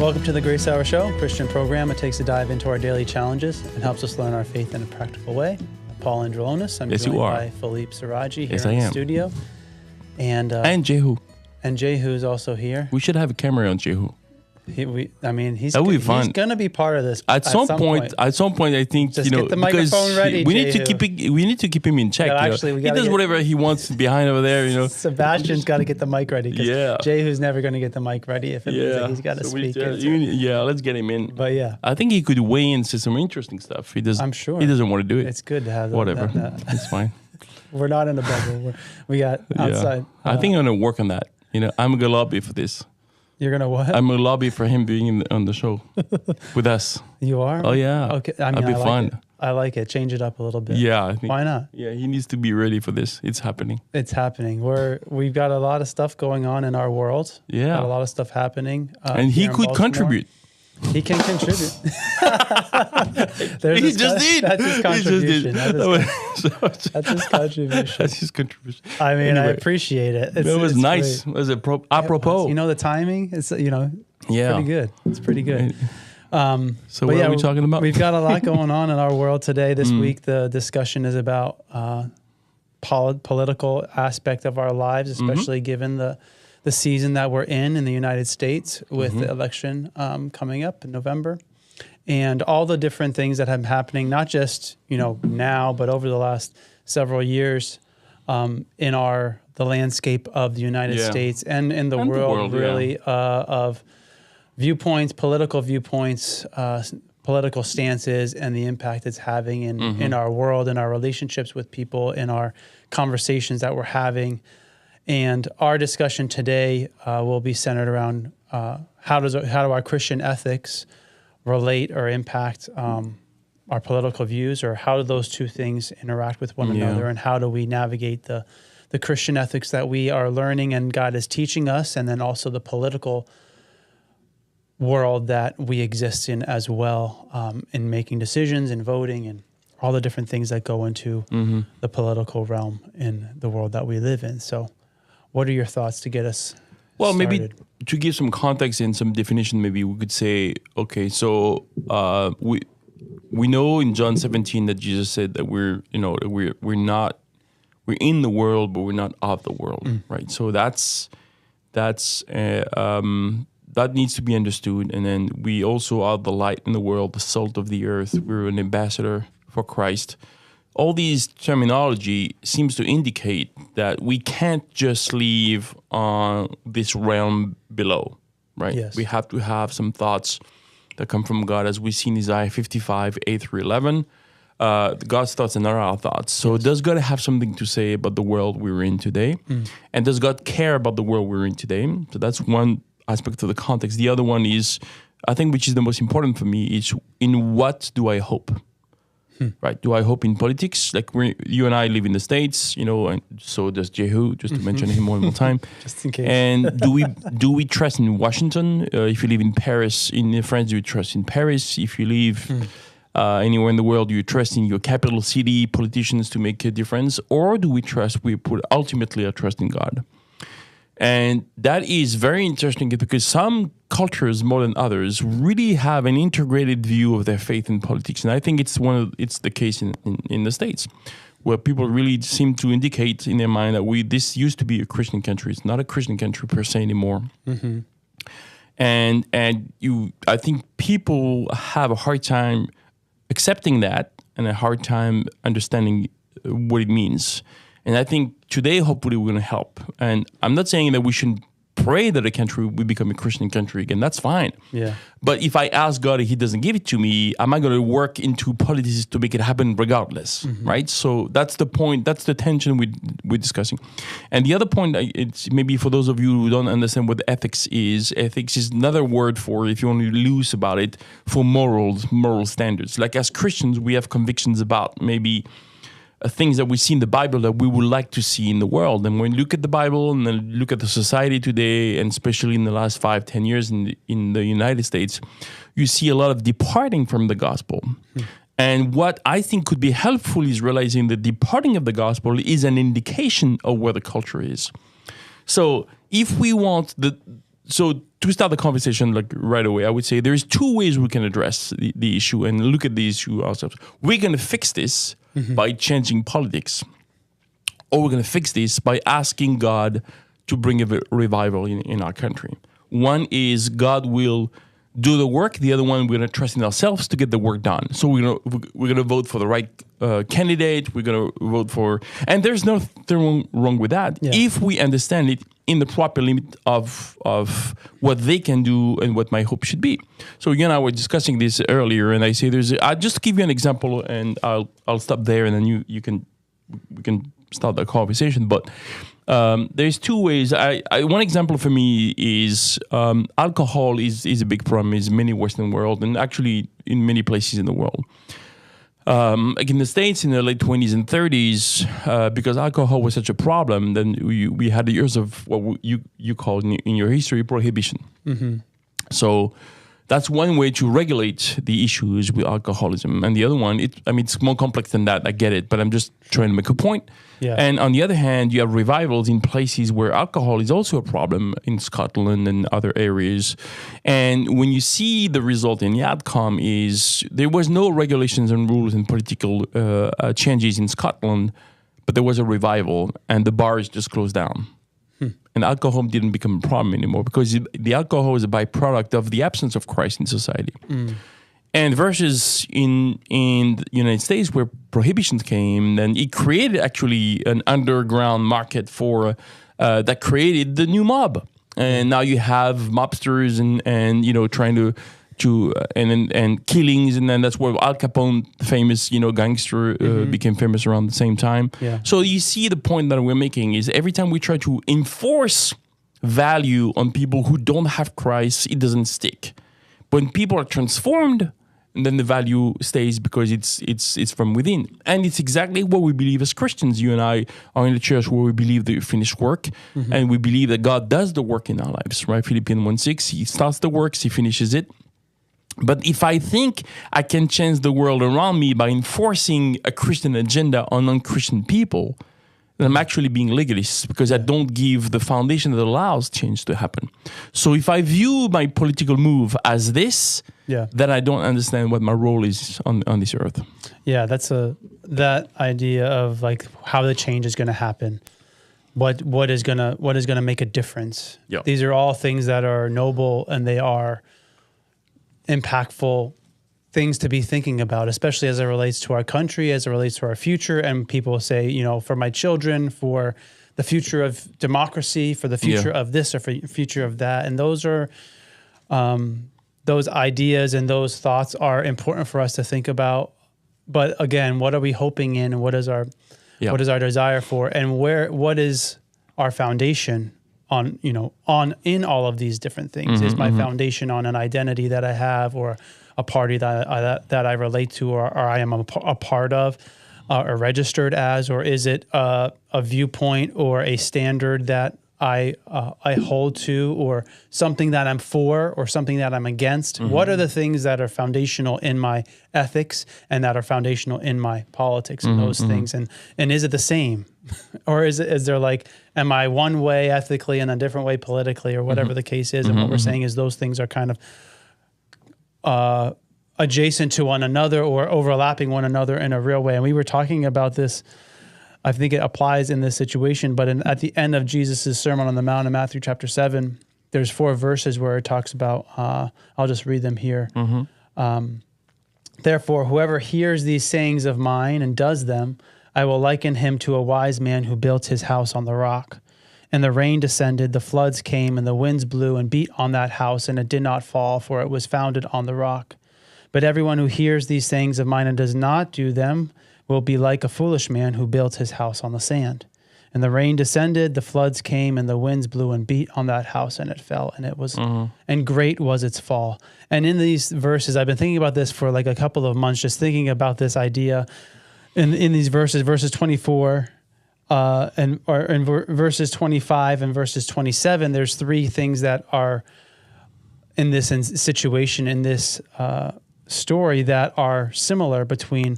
Welcome to the Grace Hour Show, a Christian program that takes a dive into our daily challenges and helps us learn our faith in a practical way. I'm Paul Andrulonis. I'm joined by Philippe Serradji here in the studio. And Jehu. And Jehu's also here. We should have a camera on Jehu. He's going to be part of this at some point. At some point, I think just get the microphone ready. We need to keep him in check. No, actually, he does whatever he wants behind over there. Sebastian's got to get the mic ready. Yeah, Jehu's never going to get the mic ready if he's got to speak. Let's get him in. But yeah, I think he could weigh in and say some interesting stuff. He does. I'm sure he doesn't want to do it. It's good to have that. Whatever, it's fine. We're not in a bubble. We got outside. I think I'm going to work on that. I'm going to lobby for this. You're going to what? I'm going to lobby for him being on the show with us. You are? Oh, yeah. Okay. That'd be fun. I like it. Change it up a little bit. Yeah. I think, why not? Yeah, he needs to be ready for this. It's happening. It's happening. We've got a lot of stuff going on in our world. Yeah. Got a lot of stuff happening. And he could contribute. He can contribute. He just did. That's his contribution. That's his contribution. That's his contribution. I mean, anyway, I appreciate it. It was nice. Great. It was apropos. The timing. It's pretty good. It's pretty good. So what are we talking about? We've got a lot going on in our world today. This week, the discussion is about political aspect of our lives, especially given the season that we're in the United States with the election coming up in November, and all the different things that have been happening, not just now, but over the last several years in the landscape of the United States and in the world really, of viewpoints, political viewpoints, political stances, and the impact it's having in our world, in our relationships with people, in our conversations that we're having. And our discussion today will be centered around how do our Christian ethics relate or impact our political views, or how do those two things interact with one another, and how do we navigate the Christian ethics that we are learning and God is teaching us, and then also the political world that we exist in as well, in making decisions and voting and all the different things that go into the political realm in the world that we live in. So what are your thoughts to get us started? Maybe to give some context and some definition, maybe we could say, okay, so we know in John 17 that Jesus said that we're in the world, but we're not of the world, right? So that needs to be understood. And then we also are the light in the world, the salt of the earth. We're an ambassador for Christ. All these terminology seems to indicate that we can't just live on this realm below, right? Yes. We have to have some thoughts that come from God, as we see in Isaiah 55, 8-11. God's thoughts are not our thoughts. So does God have something to say about the world we're in today? And does God care about the world we're in today? So that's one aspect of the context. The other one is, I think, which is the most important for me, is in what do I hope? Right? Do I hope in politics? Like you and I live in the States, and so does Jehu, just to mention him one more time. Just in case. And do we trust in Washington? If you live in Paris, in France, do you trust in Paris? If you live anywhere in the world, do you trust in your capital city politicians to make a difference? Or do we put ultimately our trust in God? And that is very interesting because some cultures, more than others, really have an integrated view of their faith in politics. And I think it's the case in the States, where people really seem to indicate in their mind that this used to be a Christian country. It's not a Christian country per se anymore. And I think people have a hard time accepting that and a hard time understanding what it means. And I think today, hopefully, we're going to help. And I'm not saying that we shouldn't pray that a country will become a Christian country again. That's fine. Yeah. But if I ask God and He doesn't give it to me, am I going to work into politics to make it happen regardless? Right? So that's the point. That's the tension we're discussing. And the other point, it's maybe for those of you who don't understand what ethics is another word for, if you want to be loose about it, for moral standards. Like as Christians, we have convictions about maybe things that we see in the Bible that we would like to see in the world. And when you look at the Bible and then look at the society today, and especially in the last 5-10 years in the United States, you see a lot of departing from the gospel. And what I think could be helpful is realizing the departing of the gospel is an indication of where the culture is. So if we want so to start the conversation like right away, I would say there's two ways we can address the issue and look at the issue ourselves. We're going to fix this by changing politics, or we're going to fix this by asking God to bring a revival in our country. One is God will do the work. The other one, we're going to trust in ourselves to get the work done. So we're going to vote for the right candidate. We're going to vote for, and there's nothing wrong with that if we understand it in the proper limit of what they can do and what my hope should be. So you and I were discussing this earlier, and I say I'll just give you an example, and I'll stop there, and then we can start the conversation. But there's two ways. One example for me is alcohol is a big problem in many Western world, and actually in many places in the world. Like in the States in the late 20s and 30s, because alcohol was such a problem, then we had years of what you call in your history prohibition. So that's one way to regulate the issues with alcoholism. And the other one, it's more complex than that. I get it, but I'm just trying to make a point. Yeah. And on the other hand, you have revivals in places where alcohol is also a problem, in Scotland and other areas. And when you see the result in the outcome is there was no regulations and rules and political changes in Scotland, but there was a revival and the bars just closed down. And alcohol didn't become a problem anymore because the alcohol is a byproduct of the absence of Christ in society. And versus in the United States where prohibitions came, then it created actually an underground market for that created the new mob. And now you have mobsters and trying to and killings, and then that's where Al Capone, the famous gangster, became famous around the same time. Yeah. So you see the point that we're making is every time we try to enforce value on people who don't have Christ, it doesn't stick. When people are transformed, and then the value stays because it's from within. And it's exactly what we believe as Christians. You and I are in the church where we believe the finished work, and we believe that God does the work in our lives, right? Philippians 1:6, he starts the works, he finishes it. But if I think I can change the world around me by enforcing a Christian agenda on non-Christian people, then I'm actually being legalist because I don't give the foundation that allows change to happen. So if I view my political move as this, then I don't understand what my role is on this earth. Yeah, that's that idea of like how the change is going to happen. What is gonna make a difference? Yeah. These are all things that are noble and they are impactful things to be thinking about, especially as it relates to our country, as it relates to our future. And people say, for my children, for the future of democracy, for the future of this or for the future of that. And those are, those ideas and those thoughts are important for us to think about. But again, what are we hoping in, and what is our desire for, and what is our foundation in all of these different things? Is my foundation on an identity that I have, or a party that I relate to, or I am a part of, or registered as, or is it a viewpoint or a standard that I hold to, or something that I'm for, or something that I'm against? What are the things that are foundational in my ethics and that are foundational in my politics and those things? And is it the same? Or is there like, am I one way ethically and a different way politically, or whatever the case is? And what we're saying is those things are kind of adjacent to one another or overlapping one another in a real way. And we were talking about this, I think it applies in this situation, but at the end of Jesus' Sermon on the Mount in Matthew chapter 7, there's 4 verses where it talks about, I'll just read them here. Therefore, whoever hears these sayings of mine and does them, I will liken him to a wise man who built his house on the rock. And the rain descended, the floods came, and the winds blew and beat on that house, and it did not fall, for it was founded on the rock. But everyone who hears these sayings of mine and does not do them will be like a foolish man who built his house on the sand. And the rain descended, the floods came, and the winds blew and beat on that house, and it fell, and it was, and great was its fall. And in these verses, I've been thinking about this for like a couple of months, just thinking about this idea. In these verses 24 and verses 25 and verses 27, there's 3 things that are in this situation, in this story, that are similar between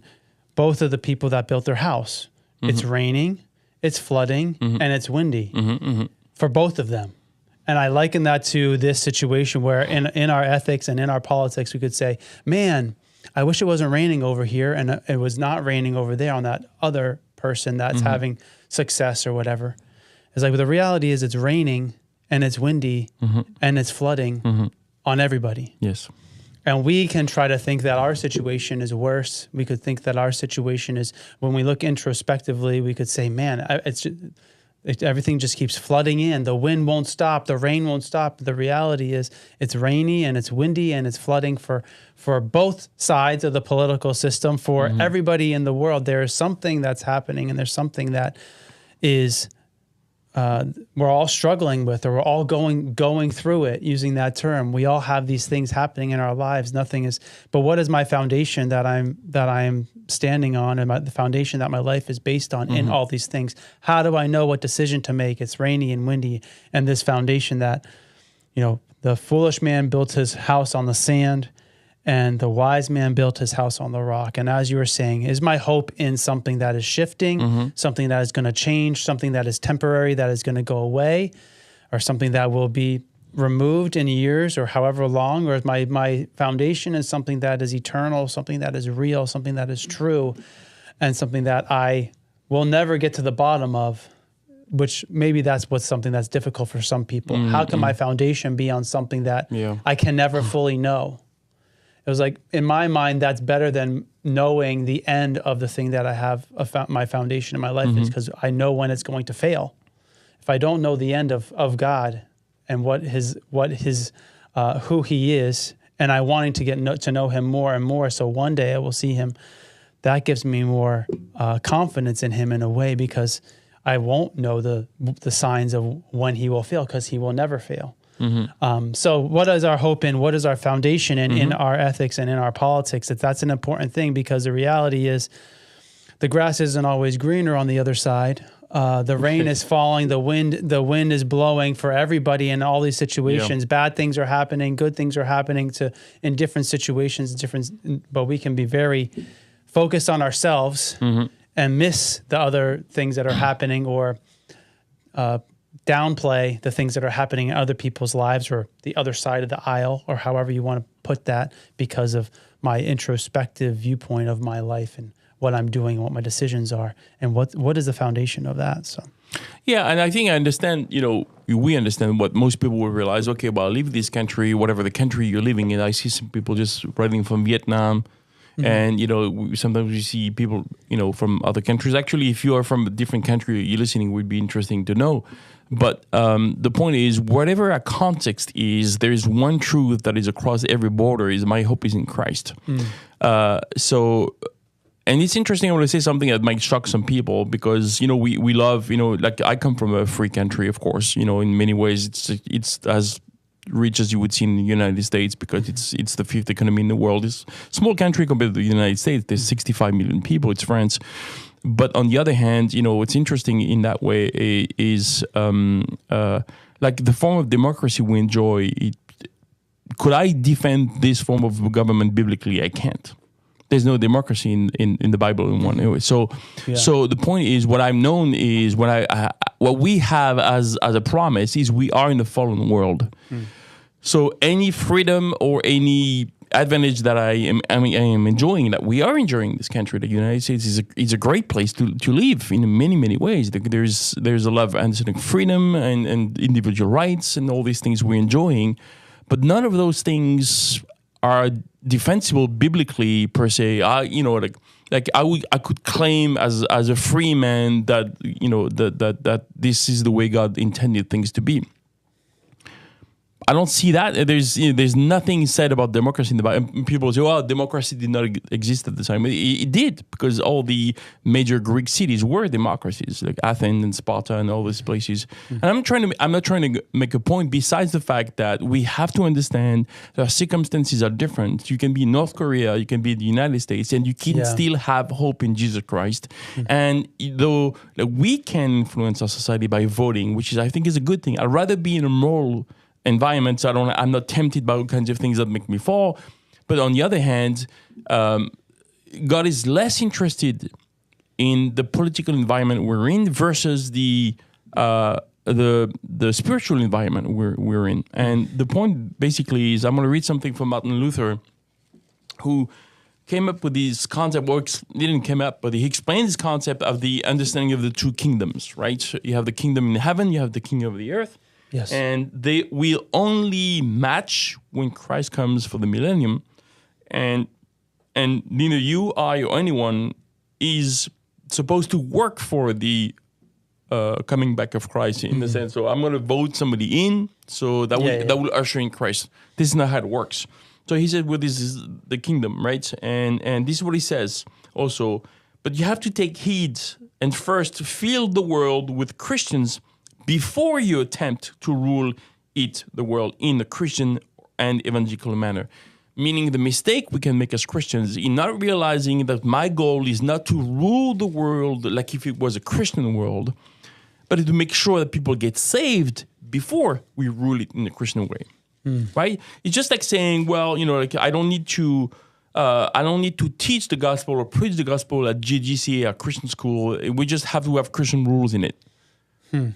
both of the people that built their house. It's raining, it's flooding, and it's windy for both of them. And I liken that to this situation where in our ethics and in our politics, we could say, man, I wish it wasn't raining over here and it was not raining over there on that other person that's having success or whatever. It's like, but the reality is it's raining and it's windy and it's flooding on everybody. Yes. And we can try to think that our situation is worse. We could think that our situation is, when we look introspectively, we could say, man, everything just keeps flooding in. The wind won't stop. The rain won't stop. The reality is it's rainy and it's windy and it's flooding for both sides of the political system, for everybody in the world. There is something that's happening, and there's something that is we're all struggling with, or we're all going through it, using that term. We all have these things happening in our lives. Nothing is, but what is my foundation that I'm standing on, and the foundation that my life is based on in all these things? How do I know what decision to make? It's rainy and windy, and this foundation that, the foolish man built his house on the sand, and the wise man built his house on the rock. And as you were saying, is my hope in something that is shifting, something that is going to change, something that is temporary, that is going to go away, or something that will be removed in years or however long? Or is my foundation is something that is eternal, something that is real, something that is true, and something that I will never get to the bottom of, which maybe that's something that's difficult for some people. How can my foundation be on something that I can never fully know? It was like, in my mind, that's better than knowing the end of the thing that I have, my foundation in my life is, because I know when it's going to fail. If I don't know the end of God and what his who he is, and I wanting to get to know him more and more, so one day I will see him, that gives me more confidence in him in a way, because I won't know the signs of when he will fail, because he will never fail. So what is our hope in? What is our foundation in our ethics and in our politics? That's an important thing, because the reality is the grass isn't always greener on the other side. The rain is falling, the wind is blowing for everybody in all these situations. Bad things are happening, good things are happening in different situations, but we can be very focused on ourselves and miss the other things that are happening, or downplay the things that are happening in other people's lives, or the other side of the aisle, or however you want to put that, because of my introspective viewpoint of my life and what I'm doing and what my decisions are, and what is the foundation of that. So yeah, and I think I understand, we understand what most people will realize. Okay, well, I leave this country, whatever the country you're living in. I see some people just writing from Vietnam. And, sometimes we see people, from other countries. Actually, if you are from a different country, you're listening, would be interesting to know. But the point is, whatever our context is, there is one truth that is across every border, is my hope is in Christ. And it's interesting, I want to say something that might shock some people, because, we love, like I come from a free country, of course, in many ways it's as rich as you would see in the United States, because it's the fifth economy in the world. It's a small country compared to the United States. There's 65 million people. It's France. But on the other hand, what's interesting in that way is like the form of democracy we enjoy. Could I defend this form of government biblically? I can't. There's no democracy in the Bible in one way. So the point is, what I've known is what we have as a promise is we are in the fallen world. So any freedom or any advantage that I am enjoying, that we are enjoying this country, the United States is a great place to live in many, many ways. There's a lot of freedom and individual rights and all these things we're enjoying, but none of those things are defensible biblically per se. Like I could claim as a free man that that this is the way God intended things to be. I don't see that. There's nothing said about democracy in the Bible. People say, well, democracy did not exist at the time. It did, because all the major Greek cities were democracies, like Athens and Sparta and all these places. And I'm not trying to make a point, besides the fact that we have to understand that our circumstances are different. You can be in North Korea, you can be in the United States, and you can still have hope in Jesus Christ. And though we can influence our society by voting, which I think is a good thing. I'd rather be in a moral environment, so I'm not tempted by all kinds of things that make me fall. But on the other hand, God is less interested in the political environment we're in versus the the spiritual environment we're in. And the point basically is, I'm going to read something from Martin Luther, who came up with this concept. Well, didn't come up, but he explained this concept of the understanding of the two kingdoms. Right? So you have the kingdom in heaven, you have the kingdom of the earth. Yes. And they will only match when Christ comes for the millennium. And neither you, I, or anyone is supposed to work for the coming back of Christ in the sense. So I'm going to vote somebody in, so that will usher in Christ. This is not how it works. So he said, well, this is the kingdom, right? And this is what he says also. But you have to take heed and first fill the world with Christians before you attempt to rule the world in a Christian and evangelical manner. Meaning the mistake we can make as Christians in not realizing that my goal is not to rule the world like if it was a Christian world, but to make sure that people get saved before we rule it in a Christian way, right? It's just like saying, well, like I don't need to teach the gospel or preach the gospel at GGCA, a Christian school. We just have to have Christian rules in it.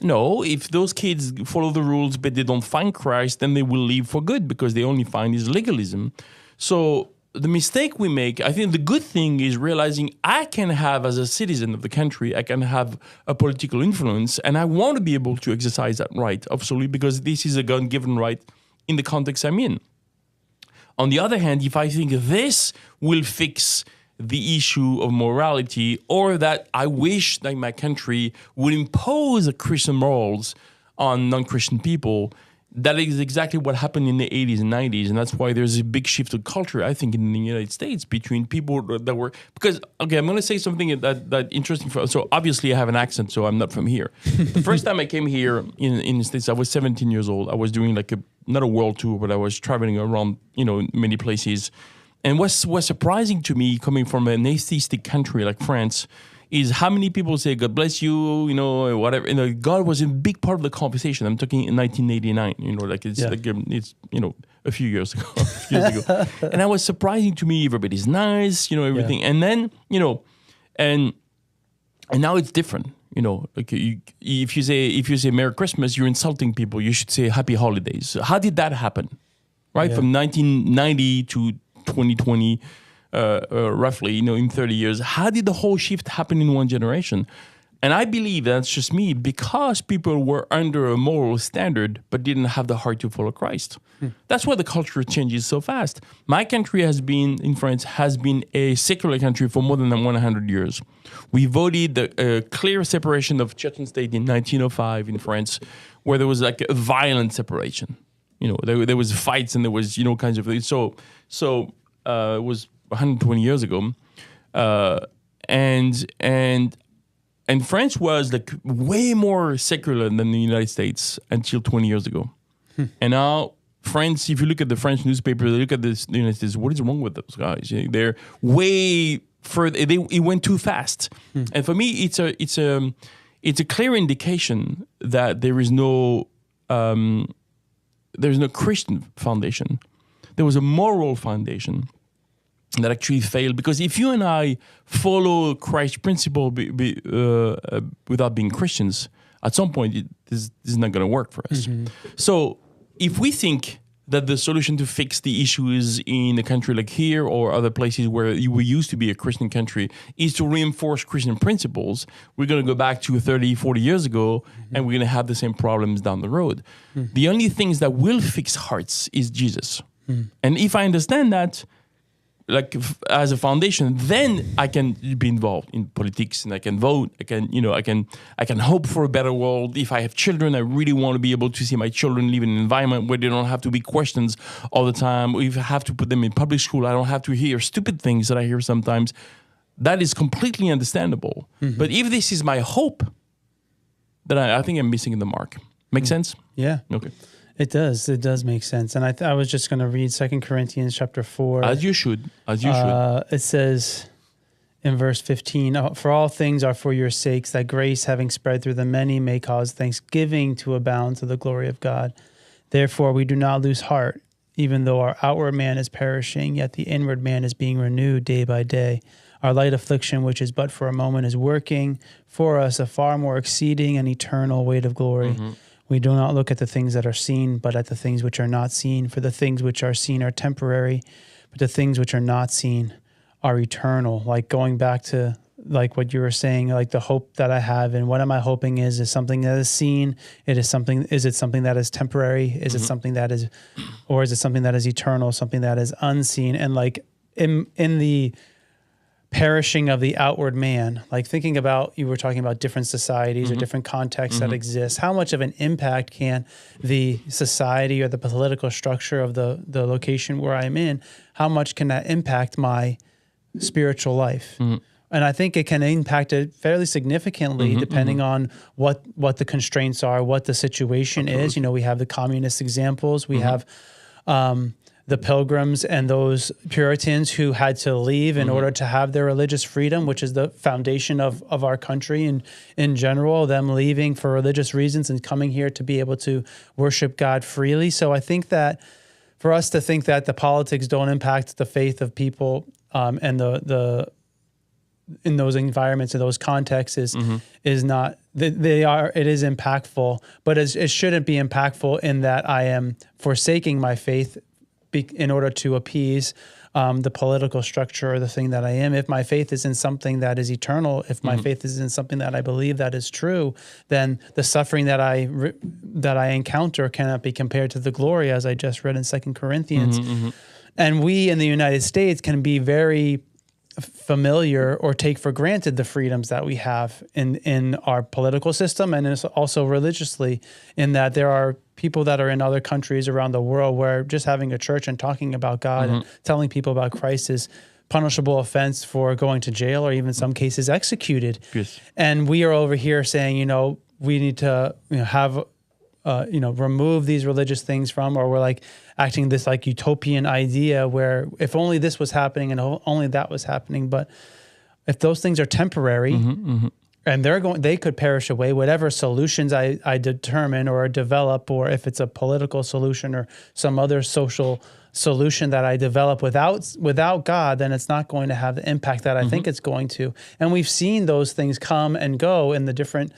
No, if those kids follow the rules but they don't find Christ, then they will leave for good because they only find his legalism. So the mistake we make, I think the good thing is realizing I can have, as a citizen of the country, I can have a political influence, and I want to be able to exercise that right, absolutely, because this is a God-given right in the context I'm in. On the other hand, if I think this will fix the issue of morality, or that I wish that my country would impose a Christian morals on non-Christian people, that is exactly what happened in the 80s and 90s. And that's why there's a big shift of culture, I think, in the United States between people that were... Because, okay, I'm going to say something that interesting. So obviously I have an accent, so I'm not from here. The first time I came here in the States, I was 17 years old. I was doing not a world tour, but I was traveling around, many places. And what's surprising to me, coming from an atheistic country like France, is how many people say, God bless you, whatever. God was a big part of the conversation. I'm talking in 1989, it's a few years ago. And that was surprising to me. Everybody's nice, everything. Yeah. And then, and now it's different. If you say Merry Christmas, you're insulting people. You should say Happy Holidays. How did that happen? Right? Yeah. From 1990 to 2020, roughly, in 30 years. How did the whole shift happen in one generation? And I believe that's just me, because people were under a moral standard but didn't have the heart to follow Christ. That's why the culture changes so fast. My country in France has been a secular country for more than 100 years. We voted a clear separation of church and state in 1905 in France, where there was a violent separation. There was fights and there was, kinds of things. So it was 120 years ago. And France was way more secular than the United States until 20 years ago. And now France, if you look at the French newspaper, they look at the United States, what is wrong with those guys? They're way further, it went too fast. And for me, it's a clear indication that there's no Christian foundation. There was a moral foundation that actually failed, because if you and I follow Christ's principle without being Christians, at some point this is not going to work for us. So if we think that the solution to fix the issues in a country like here or other places where we used to be a Christian country is to reinforce Christian principles, we're going to go back to 30, 40 years ago, and we're going to have the same problems down the road. The only things that will fix hearts is Jesus. And if I understand that, as a foundation, then I can be involved in politics and I can vote. I can hope for a better world. If I have children, I really want to be able to see my children live in an environment where they don't have to be questions all the time. If I have to put them in public school, I don't have to hear stupid things that I hear sometimes. That is completely understandable. But if this is my hope, then I think I'm missing the mark. Make sense? Yeah. Okay. It does. It does make sense. And I was just going to read 2 Corinthians chapter 4. As you should. It says in verse 15, for all things are for your sakes, that grace having spread through the many may cause thanksgiving to abound to the glory of God. Therefore we do not lose heart, even though our outward man is perishing, yet the inward man is being renewed day by day. our light affliction, which is but for a moment, is working for us a far more exceeding and eternal weight of glory. We do not look at the things that are seen, but at the things which are not seen. For the things which are seen are temporary, but the things which are not seen are eternal. Like going back to like what you were saying, like the hope that I have, and what am I hoping is something that is seen? Is it something that is temporary? Is it something that is, or is it something that is eternal? Something that is unseen? And like in the perishing of the outward man, like thinking about, you were talking about different societies or different contexts that exist. How much of an impact can the society or the political structure of the location where I'm in, how much can that impact my spiritual life? And I think it can impact it fairly significantly depending on what the constraints are, what the situation is. You know, we have the communist examples. We have the Pilgrims and those Puritans who had to leave in order to have their religious freedom, which is the foundation of our country and in general, them leaving for religious reasons and coming here to be able to worship God freely. So I think that for us to think that the politics don't impact the faith of people and the in those environments, in those contexts is not, they are, it is impactful, but it shouldn't be impactful in that I am forsaking my faith in order to appease the political structure or the thing that I am. If my faith is in something that is eternal, if my faith is in something that I believe that is true, then the suffering that I encounter cannot be compared to the glory, as I just read in 2 Corinthians. And we in the United States can be very familiar or take for granted the freedoms that we have in our political system and also religiously, in that there are people that are in other countries around the world where just having a church and talking about God and telling people about Christ is punishable offense for going to jail or even some cases executed. Yes. And we are over here saying, we need to have remove these religious things from, or we're like acting this like utopian idea where if only this was happening and only that was happening. But if those things are temporary and they could perish away, whatever solutions I determine or develop, or if it's a political solution or some other social solution that I develop without God, then it's not going to have the impact that I think it's going to. And we've seen those things come and go in the different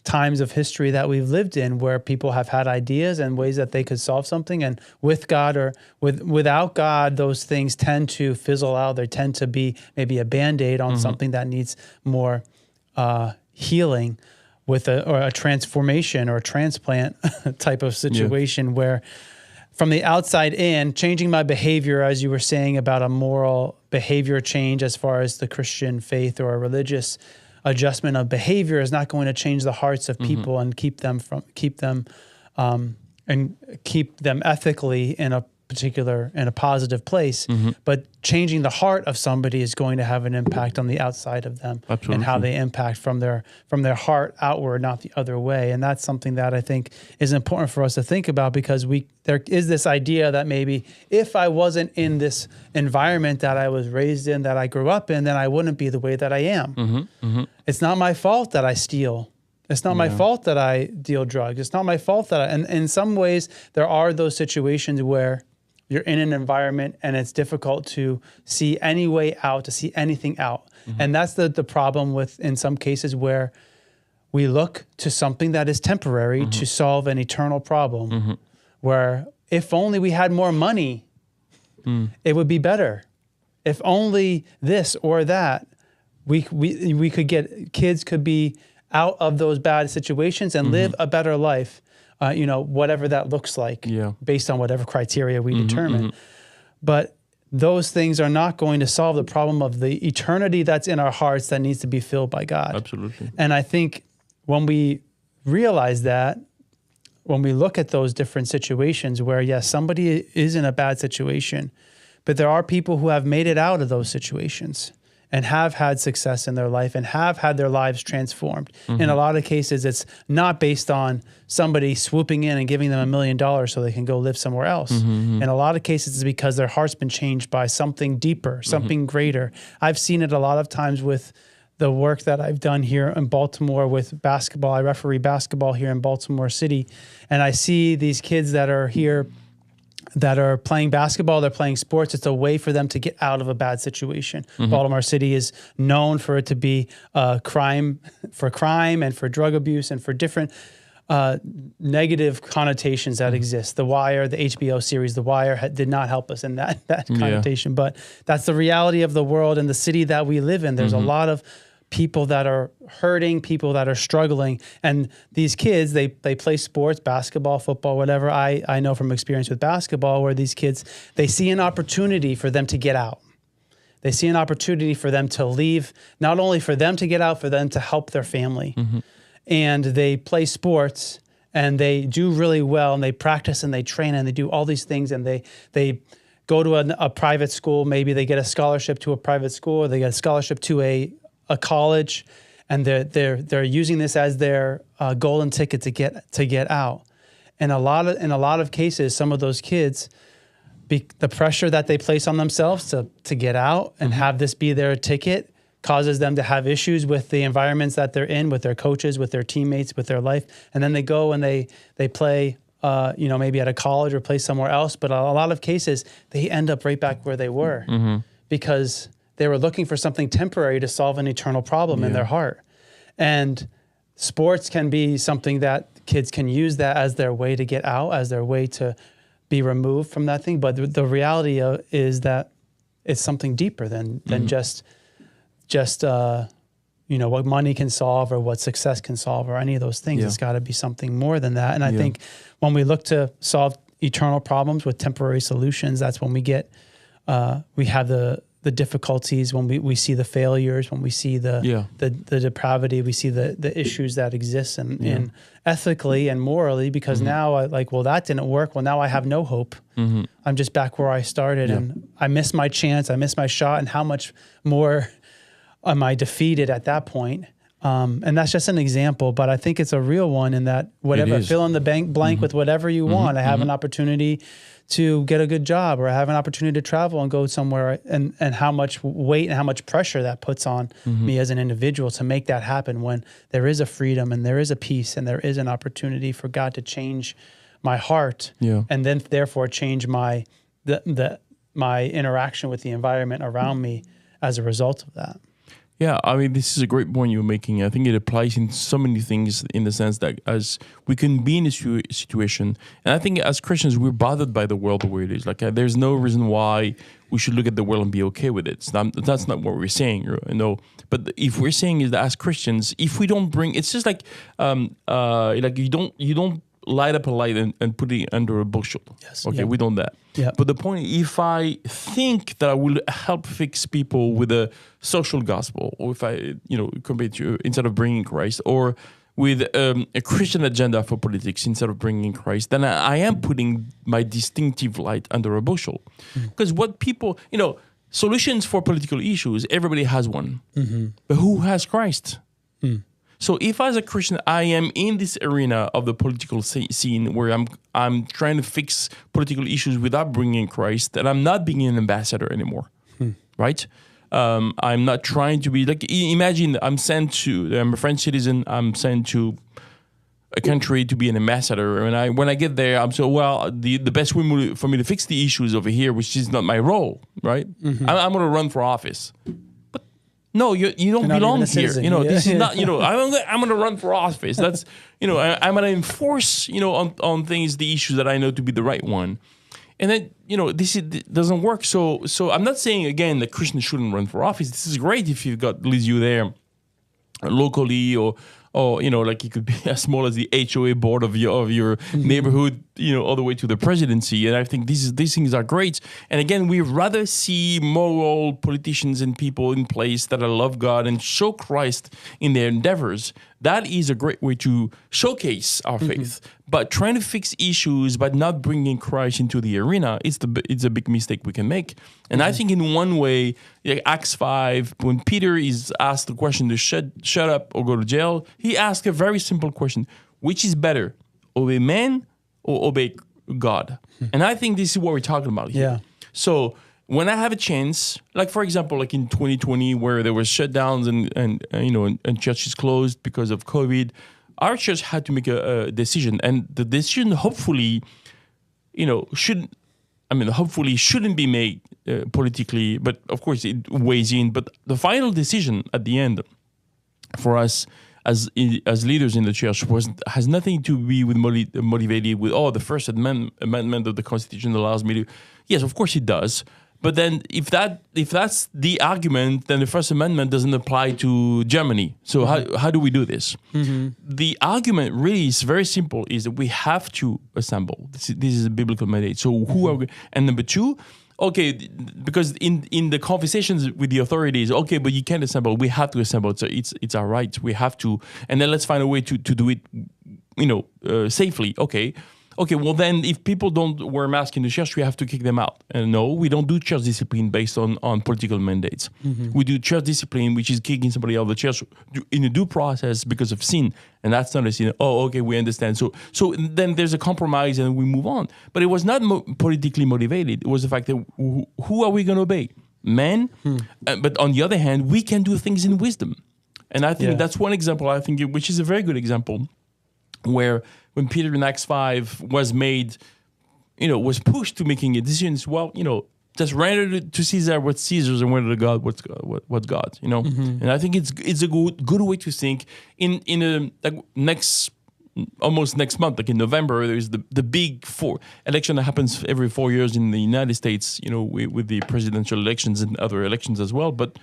times of history that we've lived in, where people have had ideas and ways that they could solve something, and with God or without God, those things tend to fizzle out. They tend to be maybe a Band-Aid on something that needs more healing, with a transformation or a transplant type of situation where from the outside in, changing my behavior, as you were saying about a moral behavior change as far as the Christian faith or a religious adjustment of behavior, is not going to change the hearts of people and keep them ethically in a positive place. But changing the heart of somebody is going to have an impact on the outside of them. Absolutely. And how they impact from their heart outward, not the other way. And that's something that I think is important for us to think about, because there is this idea that maybe if I wasn't in this environment that I was raised in, that I grew up in, then I wouldn't be the way that I am. It's not my fault that I steal. It's not my fault that I deal drugs. It's not my fault and in some ways there are those situations where you're in an environment and it's difficult to see any way out, to see anything out. And that's the problem in some cases where we look to something that is temporary to solve an eternal problem, where if only we had more money, it would be better. If only this or that, we could kids could be out of those bad situations and live a better life. Whatever that looks like, based on whatever criteria we determine. But those things are not going to solve the problem of the eternity that's in our hearts that needs to be filled by God. Absolutely. And I think when we realize that, when we look at those different situations where, yes, somebody is in a bad situation, but there are people who have made it out of those situations and have had success in their life and have had their lives transformed. In a lot of cases, it's not based on somebody swooping in and giving them $1 million so they can go live somewhere else. In a lot of cases, it's because their heart's been changed by something deeper, something greater. I've seen it a lot of times with the work that I've done here in Baltimore with basketball. I referee basketball here in Baltimore City, and I see these kids that are here that are playing basketball, they're playing sports. It's a way for them to get out of a bad situation. Baltimore City is known for it to be crime and for drug abuse and for different negative connotations that exist. The Wire, the HBO series The Wire did not help us in that connotation, but that's the reality of the world and the city that we live in. There's a lot of people that are hurting, people that are struggling, and these kids, they play sports, basketball, football, whatever. I know from experience with basketball where these kids, they see an opportunity for them to get out. They see an opportunity for them to leave, not only for them to get out, for them to help their family. And they play sports and they do really well and they practice and they train and they do all these things and they go to a private school. Maybe they get a scholarship to a private school or they get a scholarship to a college, and they're using this as their golden ticket to get out. And in a lot of cases, some of those kids, the pressure that they place on themselves to get out and have this be their ticket causes them to have issues with the environments that they're in, with their coaches, with their teammates, with their life. And then they go and they play, maybe at a college or play somewhere else. But a lot of cases, they end up right back where they were because they were looking for something temporary to solve an eternal problem in their heart. And sports can be something that kids can use that as their way to get out, as their way to be removed from that thing. But the reality is that it's something deeper than just what money can solve or what success can solve or any of those things. It's got to be something more than that. And I think when we look to solve eternal problems with temporary solutions, that's when we have the difficulties, when we see the failures, when we see the depravity, we see the issues that exist in ethically and morally, because now that didn't work. Well, now I have no hope. I'm just back where I started and I missed my chance. I missed my shot. And how much more am I defeated at that point? And that's just an example, but I think it's a real one in that whatever, fill in the blank with whatever you want. I have an opportunity to get a good job, or I have an opportunity to travel and go somewhere, and how much weight and how much pressure that puts on me as an individual to make that happen, when there is a freedom and there is a peace and there is an opportunity for God to change my heart and then therefore change my interaction with the environment around me as a result of that. Yeah, I mean, this is a great point you're making. I think it applies in so many things, in the sense that as we can be in a situation, and I think as Christians, we're bothered by the world the way it is. Like, there's no reason why we should look at the world and be okay with it. That's not what we're saying, But if we're saying is that as Christians, if we don't bring, it's just like you don't light up a light and put it under a bushel. Yes. Okay, we don't that. Yeah. But the point, if I think that I will help fix people with a social gospel, or if I, compare to, instead of bringing Christ, or with a Christian agenda for politics instead of bringing Christ, then I am putting my distinctive light under a bushel. Because what people, solutions for political issues, everybody has one. But who has Christ? So if as a Christian I am in this arena of the political scene where I'm trying to fix political issues without bringing Christ, then I'm not being an ambassador anymore, right? I'm not trying to be like, imagine I'm a French citizen, I'm sent to a country to be an ambassador, and when I get there, I'm the best way for me to fix the issues over here, which is not my role, right? I'm going to run for office. No, you don't belong here. This is not. I'm going to run for office. That's I'm going to enforce on things, the issues that I know to be the right one, and then it doesn't work. So I'm not saying again that Christians shouldn't run for office. This is great if you've got leads you there locally, or like it could be as small as the HOA board of your neighborhood, all the way to the presidency. And I think these things are great. And again, we rather see moral politicians and people in place that love God and show Christ in their endeavors. That is a great way to showcase our faith. But trying to fix issues but not bringing Christ into the arena, it's a big mistake we can make. And I think in one way, like Acts 5, when Peter is asked the question to shut up or go to jail, he asked a very simple question: which is better, obey man or obey God? And I think this is what we're talking about here. Yeah. So when I have a chance, like for example, like in 2020, where there were shutdowns and churches closed because of COVID, our church had to make a decision, and the decision hopefully, should hopefully shouldn't be made politically, but of course it weighs in. But the final decision at the end for us as leaders in the church has nothing to be with motivated with the First Amendment of the Constitution allows me to. Yes, of course it does. But then if that's the argument, then the First Amendment doesn't apply to Germany. So how do we do this? The argument really is very simple, is that we have to assemble. This is a biblical mandate. So who are we? And number two, okay, because in the conversations with the authorities, okay, but you can't assemble. We have to assemble. So it's our right. We have to. And then let's find a way to do it, safely. Okay, well then, if people don't wear masks in the church, we have to kick them out. And no, we don't do church discipline based on political mandates. We do church discipline, which is kicking somebody out of the church in a due process because of sin. And that's not a sin. Oh, okay, we understand. So then there's a compromise and we move on. But it was not politically motivated. It was the fact that who are we going to obey? Men? But on the other hand, we can do things in wisdom. And I think that's one example, which is a very good example, where when Peter in Acts 5 was made, was pushed to making a decision, well, just render to Caesar what's Caesar's and render to God what's God's, And I think it's a good way to think. In almost next month, like in November, there's the big election that happens every 4 years in the United States, with the presidential elections and other elections as well. But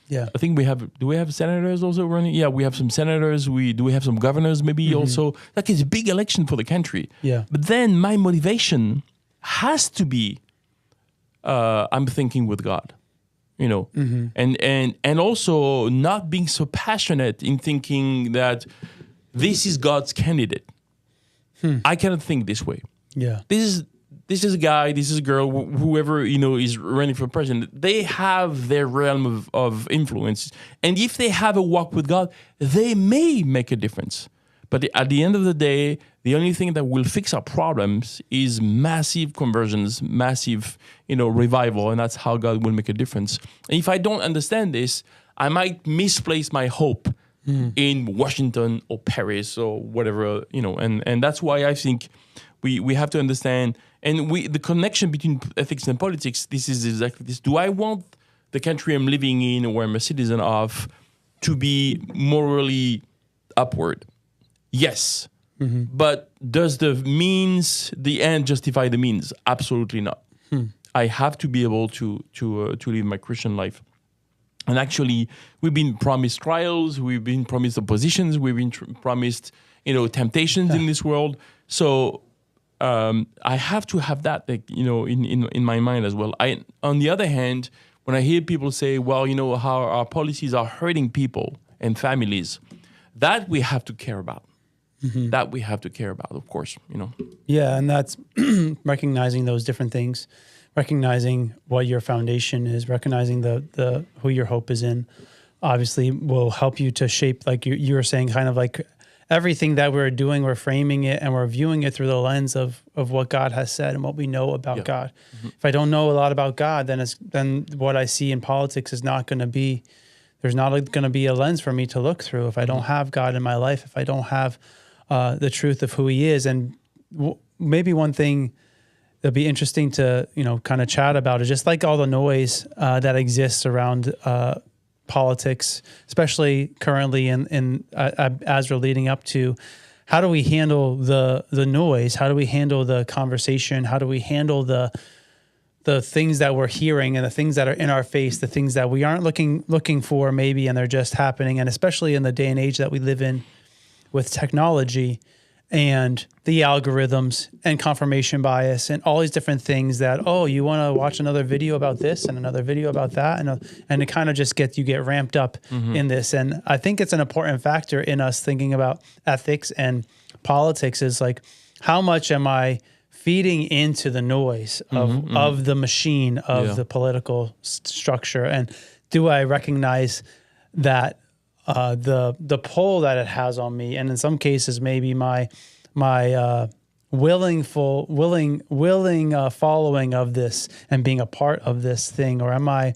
yeah, I think do we have senators also running? Yeah, we have some senators. Do we have some governors maybe also? Like, it's a big election for the country. Yeah. But then my motivation has to be, I'm thinking with God, and also not being so passionate in thinking that this is God's candidate. I cannot think this way. Yeah. This is a guy, this is a girl, whoever, is running for president. They have their realm of influence. And if they have a walk with God, they may make a difference. But at the end of the day, the only thing that will fix our problems is massive conversions, massive, revival. And that's how God will make a difference. And if I don't understand this, I might misplace my hope in Washington or Paris or whatever, and that's why I think we have to understand. And the connection between ethics and politics, this is exactly this. Do I want the country I'm living in or I'm a citizen of to be morally upward? Yes. But does the end justify the means? Absolutely not. I have to be able to live my Christian life. And actually, we've been promised trials, we've been promised oppositions, we've been promised, temptations in this world. So I have to have that, in my mind as well. On the other hand, when I hear people say, well, how our policies are hurting people and families, that we have to care about. That we have to care about, of course, Yeah, and that's recognizing those different things, recognizing what your foundation is, recognizing the who your hope is in, obviously will help you to shape, like you were saying, kind of like everything that we're doing, we're framing it and we're viewing it through the lens of what God has said and what we know about God. If I don't know a lot about God, then what I see in politics is not going to be, there's not going to be a lens for me to look through if I don't have God in my life, if I don't have the truth of who he is. And maybe one thing that'd be interesting to, kind of chat about is just like all the noise that exists around politics, especially currently as we're leading up to, how do we handle the noise? How do we handle the conversation? How do we handle the things that we're hearing and the things that are in our face, the things that we aren't looking for maybe, and they're just happening? And especially in the day and age that we live in with technology and the algorithms and confirmation bias and all these different things that, you want to watch another video about this and another video about that. And it kind of just you get ramped up in this. And I think it's an important factor in us thinking about ethics and politics is like, how much am I feeding into the noise of the machine of the political structure? And do I recognize that the pull that it has on me, and in some cases maybe my willing following of this and being a part of this thing, or am I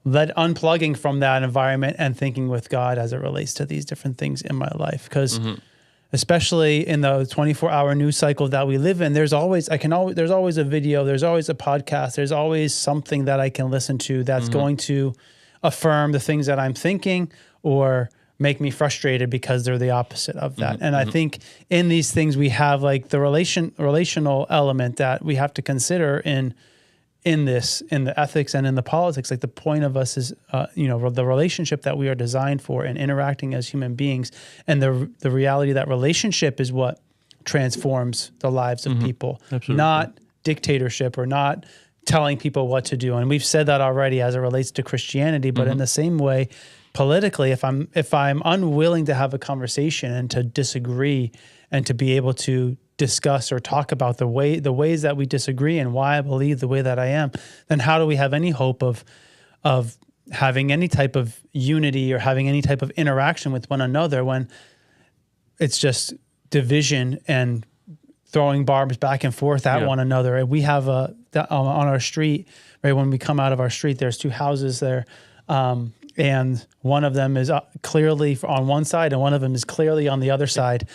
unplugging from that environment and thinking with God as it relates to these different things in my life? Because especially in the 24-hour news cycle that we live in, there's always a video, there's always a podcast, there's always something that I can listen to that's going to affirm the things that I'm thinking or make me frustrated because they're the opposite of that. And I think in these things we have like the relational element that we have to consider in the ethics and in the politics. Like the point of us is, the relationship that we are designed for and interacting as human beings, and the reality that relationship is what transforms the lives of people, not dictatorship or not telling people what to do. And we've said that already as it relates to Christianity, but in the same way, politically, if I'm unwilling to have a conversation and to disagree and to be able to discuss or talk about the ways that we disagree and why I believe the way that I am, then how do we have any hope of having any type of unity or having any type of interaction with one another when it's just division and throwing barbs back and forth at one another? And we have on our street, right, when we come out of our street, there's two houses there, and one of them is clearly on one side and one of them is clearly on the other side.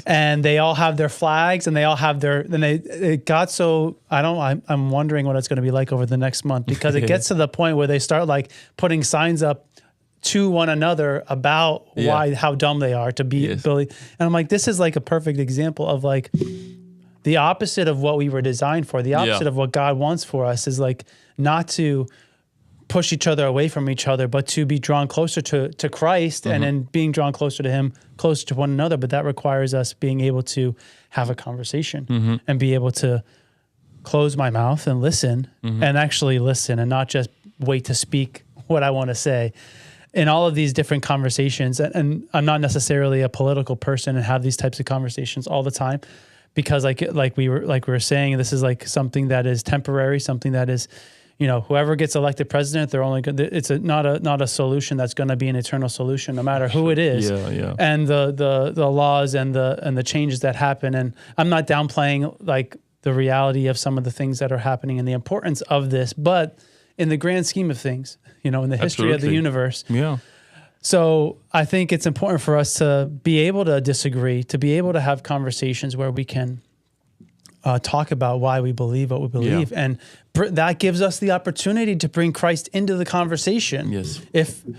And they all have their flags and they all have it got so, I'm wondering what it's going to be like over the next month, because it gets to the point where they start like putting signs up to one another about how dumb they are to be Billy. And I'm like, this is like a perfect example of like the opposite of what we were designed for. The opposite of what God wants for us is like not to push each other away from each other, but to be drawn closer to Christ, and in being drawn closer to him, closer to one another. But that requires us being able to have a conversation and be able to close my mouth and listen and actually listen and not just wait to speak what I want to say. In all of these different conversations, and I'm not necessarily a political person and have these types of conversations all the time, because like we were saying, this is like something that is temporary, something that is, whoever gets elected president, they're only good. It's not a solution that's going to be an eternal solution, no matter who it is. And the laws and the changes that happen. And I'm not downplaying like the reality of some of the things that are happening and the importance of this, but in the grand scheme of things, in the history of the universe. So I think it's important for us to be able to disagree, to be able to have conversations where we can talk about why we believe what we believe. And that gives us the opportunity to bring Christ into the conversation.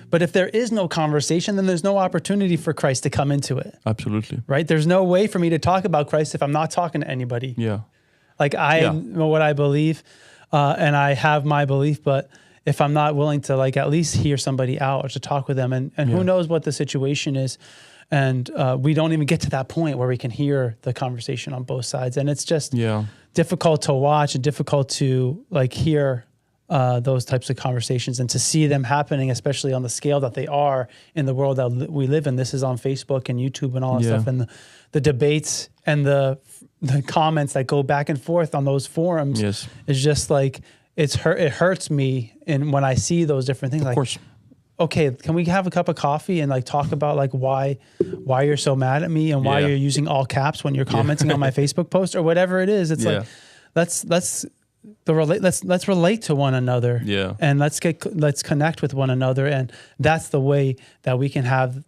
But if there is no conversation, then there's no opportunity for Christ to come into it. Absolutely. Right? There's no way for me to talk about Christ if I'm not talking to anybody. Like I know what I believe, and I have my belief, but if I'm not willing to like at least hear somebody out or to talk with them, and who knows what the situation is. And we don't even get to that point where we can hear the conversation on both sides. And it's just difficult to watch and difficult to like hear those types of conversations and to see them happening, especially on the scale that they are in the world that we live in. This is on Facebook and YouTube and all that stuff. And the debates and the comments that go back and forth on those forums is just like, it hurts me. And when I see those different things, of course. Okay, can we have a cup of coffee and like talk about like why you're so mad at me and why you're using all caps when you're commenting on my Facebook post or whatever it is? It's like let's relate to one another. And let's connect with one another, and that's the way that we can have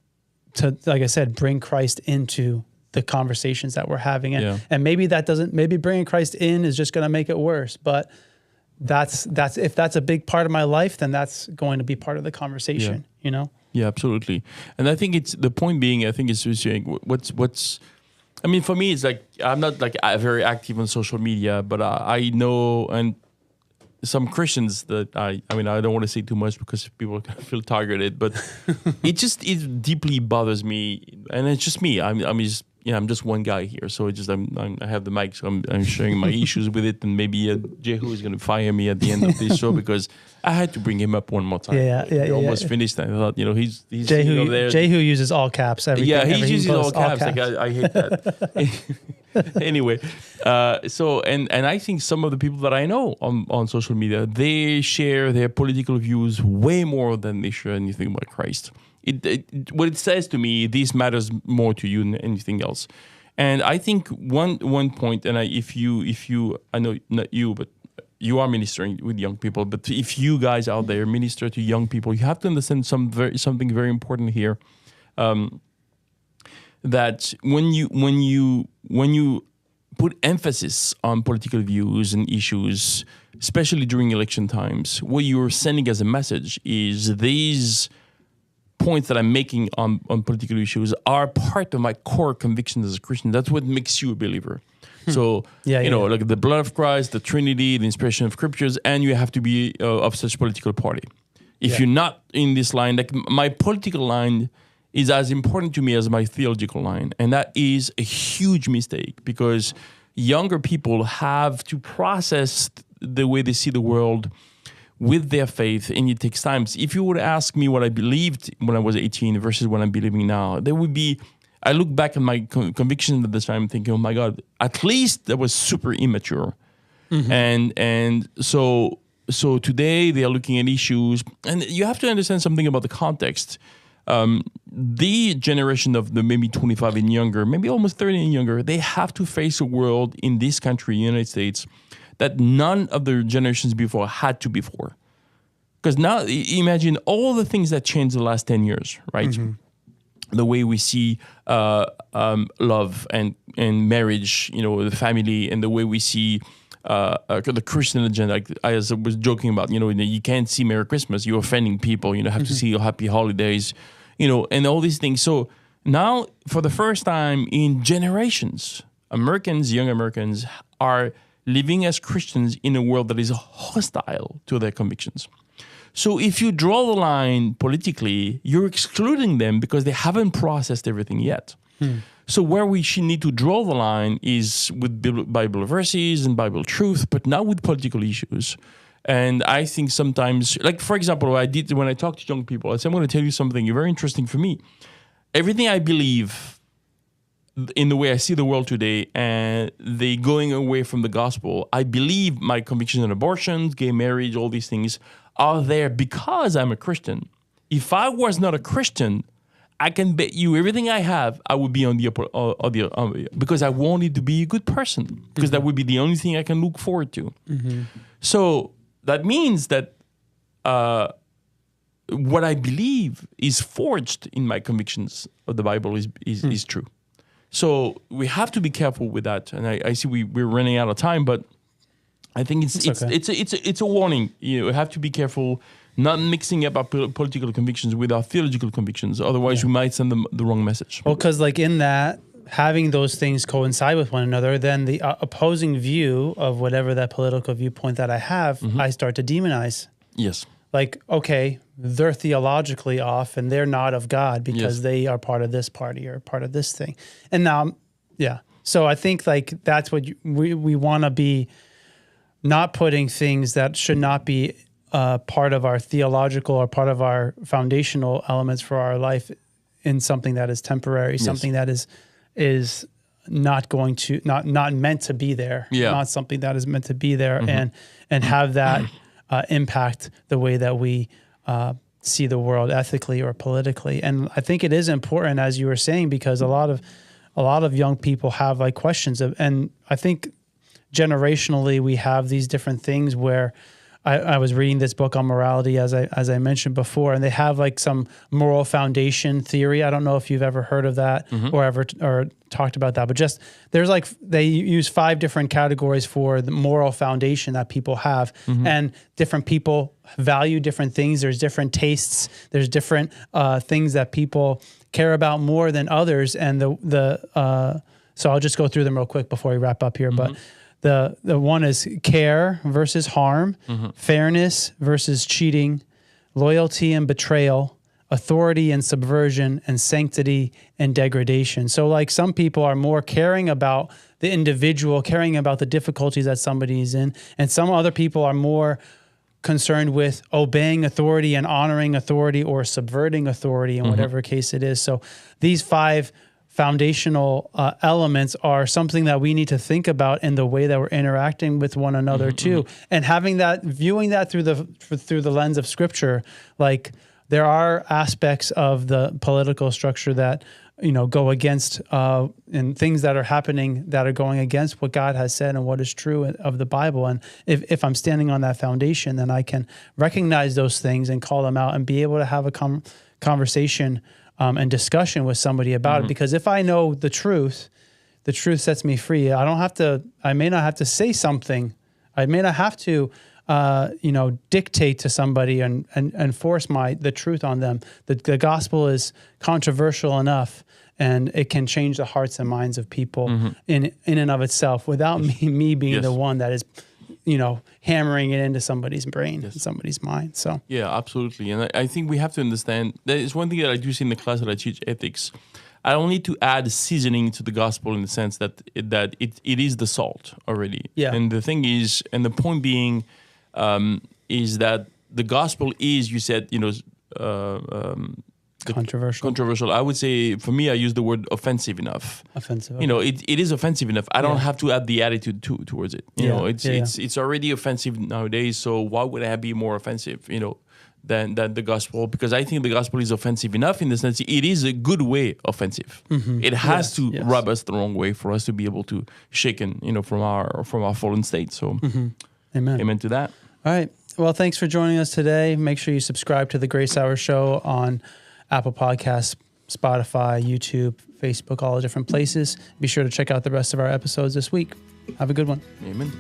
to, like I said, bring Christ into the conversations that we're having. And maybe maybe bringing Christ in is just going to make it worse, but that's if that's a big part of my life, then that's going to be part of the conversation, Yeah, absolutely. And I think it's the point being, I think it's just saying I mean, for me, it's like, I'm not like very active on social media, but I know, and some Christians that I mean, I don't want to say too much because people can feel targeted, but it deeply bothers me. And it's just me. I'm just one guy here, so I have the mic, so I'm sharing my issues with it, and maybe Jehu is going to fire me at the end of this show because I had to bring him up one more time. He almost finished, and I thought, he's Jehu over there. Jehu uses all caps. Everything, he uses all caps. Like I hate that. Anyway, so and I think some of the people that I know on social media, they share their political views way more than they share anything about Christ. What it says to me, this matters more to you than anything else. And I think one point, and if you, I know not you, but you are ministering with young people. But if you guys out there minister to young people, you have to understand something very important here. that when you put emphasis on political views and issues, especially during election times, what you're sending as a message is these points that I'm making on political issues are part of my core convictions as a Christian. That's what makes you a believer. So, like the blood of Christ, the Trinity, the inspiration of scriptures, and you have to be of such political party. If you're not in this line, like my political line is as important to me as my theological line. And that is a huge mistake because younger people have to process the way they see the world with their faith, and it takes time. If you would ask me what I believed when I was 18 versus what I'm believing now, there would be, I look back at my convictions at the time thinking, oh my God, at least that was super immature. And so today they are looking at issues, and you have to understand something about the context. The generation of the maybe 25 and younger, maybe almost 30 and younger, they have to face a world in this country, United States, that none of the generations before had to before. Because now imagine all the things that changed the last 10 years, right? The way we see love and marriage, the family, and the way we see the Christian agenda. Like, as I was joking about, you can't see Merry Christmas, you're offending people, have to see your Happy Holidays, and all these things. So now, for the first time in generations, young Americans are living as Christians in a world that is hostile to their convictions. So if you draw the line politically, you're excluding them because they haven't processed everything yet. So where we should need to draw the line is with Bible verses and Bible truth, but not with political issues. And I think sometimes, like for example, what I did when I talk to young people, I said, I'm going to tell you something very interesting for me. Everything I believe in the way I see the world today, and they going away from the gospel, I believe my convictions on abortions, gay marriage, all these things are there because I'm a Christian. If I was not a Christian, I can bet you everything I have, I would be on the because I wanted to be a good person, because that would be the only thing I can look forward to. So that means that what I believe is forged in my convictions of the Bible is true. So we have to be careful with that. And I see we're running out of time, but I think it's a warning. You have to be careful not mixing up our political convictions with our theological convictions. Otherwise, we might send them the wrong message. Well, because like in that, having those things coincide with one another, then the opposing view of whatever that political viewpoint that I have, I start to demonize. Yes. Like, okay, they're theologically off and they're not of God because they are part of this party or part of this thing. And now, so I think like that's what we want to be, not putting things that should not be part of our theological or part of our foundational elements for our life in something that is temporary, something that is not going to, not meant to be there, not something that is meant to be there, and have that impact the way that we see the world ethically or politically. And I think it is important, as you were saying, because a lot of young people have like questions of, and I think generationally we have these different things where I was reading this book on morality, as I mentioned before, and they have like some moral foundation theory. I don't know if you've ever heard of that or talked about that, but just there's like, they use 5 different categories for the moral foundation that people have, and different people value different things. There's different tastes. There's different things that people care about more than others. And so I'll just go through them real quick before we wrap up here, but the one is care versus harm, fairness versus cheating, loyalty and betrayal, authority and subversion, and sanctity and degradation. So like some people are more caring about the individual, caring about the difficulties that somebody is in, and some other people are more concerned with obeying authority and honoring authority or subverting authority in whatever case it is. So these 5 foundational elements are something that we need to think about in the way that we're interacting with one another too. And having that, viewing that through the lens of Scripture, like there are aspects of the political structure that, go against and things that are happening that are going against what God has said and what is true of the Bible. And if I'm standing on that foundation, then I can recognize those things and call them out and be able to have a conversation and discussion with somebody about it. Because if I know the truth sets me free. I may not have to say something. I may not have to, dictate to somebody and force the truth on them. The gospel is controversial enough, and it can change the hearts and minds of people in and of itself without me being the one that is, hammering it into somebody's brain, somebody's mind. So yeah, absolutely. And I think we have to understand that is one thing that I do see in the class that I teach ethics. I don't need to add seasoning to the gospel in the sense that it is the salt already. Yeah. And the thing is, and the point being, is that the gospel is, you said, controversial. I would say, for me, I use the word offensive enough. Offensive. Okay. It is offensive enough. I don't have to add the attitude towards it. It's already offensive nowadays. So why would I be more offensive? Than the gospel, because I think the gospel is offensive enough in the sense it is a good way offensive. It has to rub us the wrong way for us to be able to shaken, from our fallen state. So, amen to that. All right. Well, thanks for joining us today. Make sure you subscribe to the Grace Hour Show on Apple Podcasts, Spotify, YouTube, Facebook, all the different places. Be sure to check out the rest of our episodes this week. Have a good one. Amen.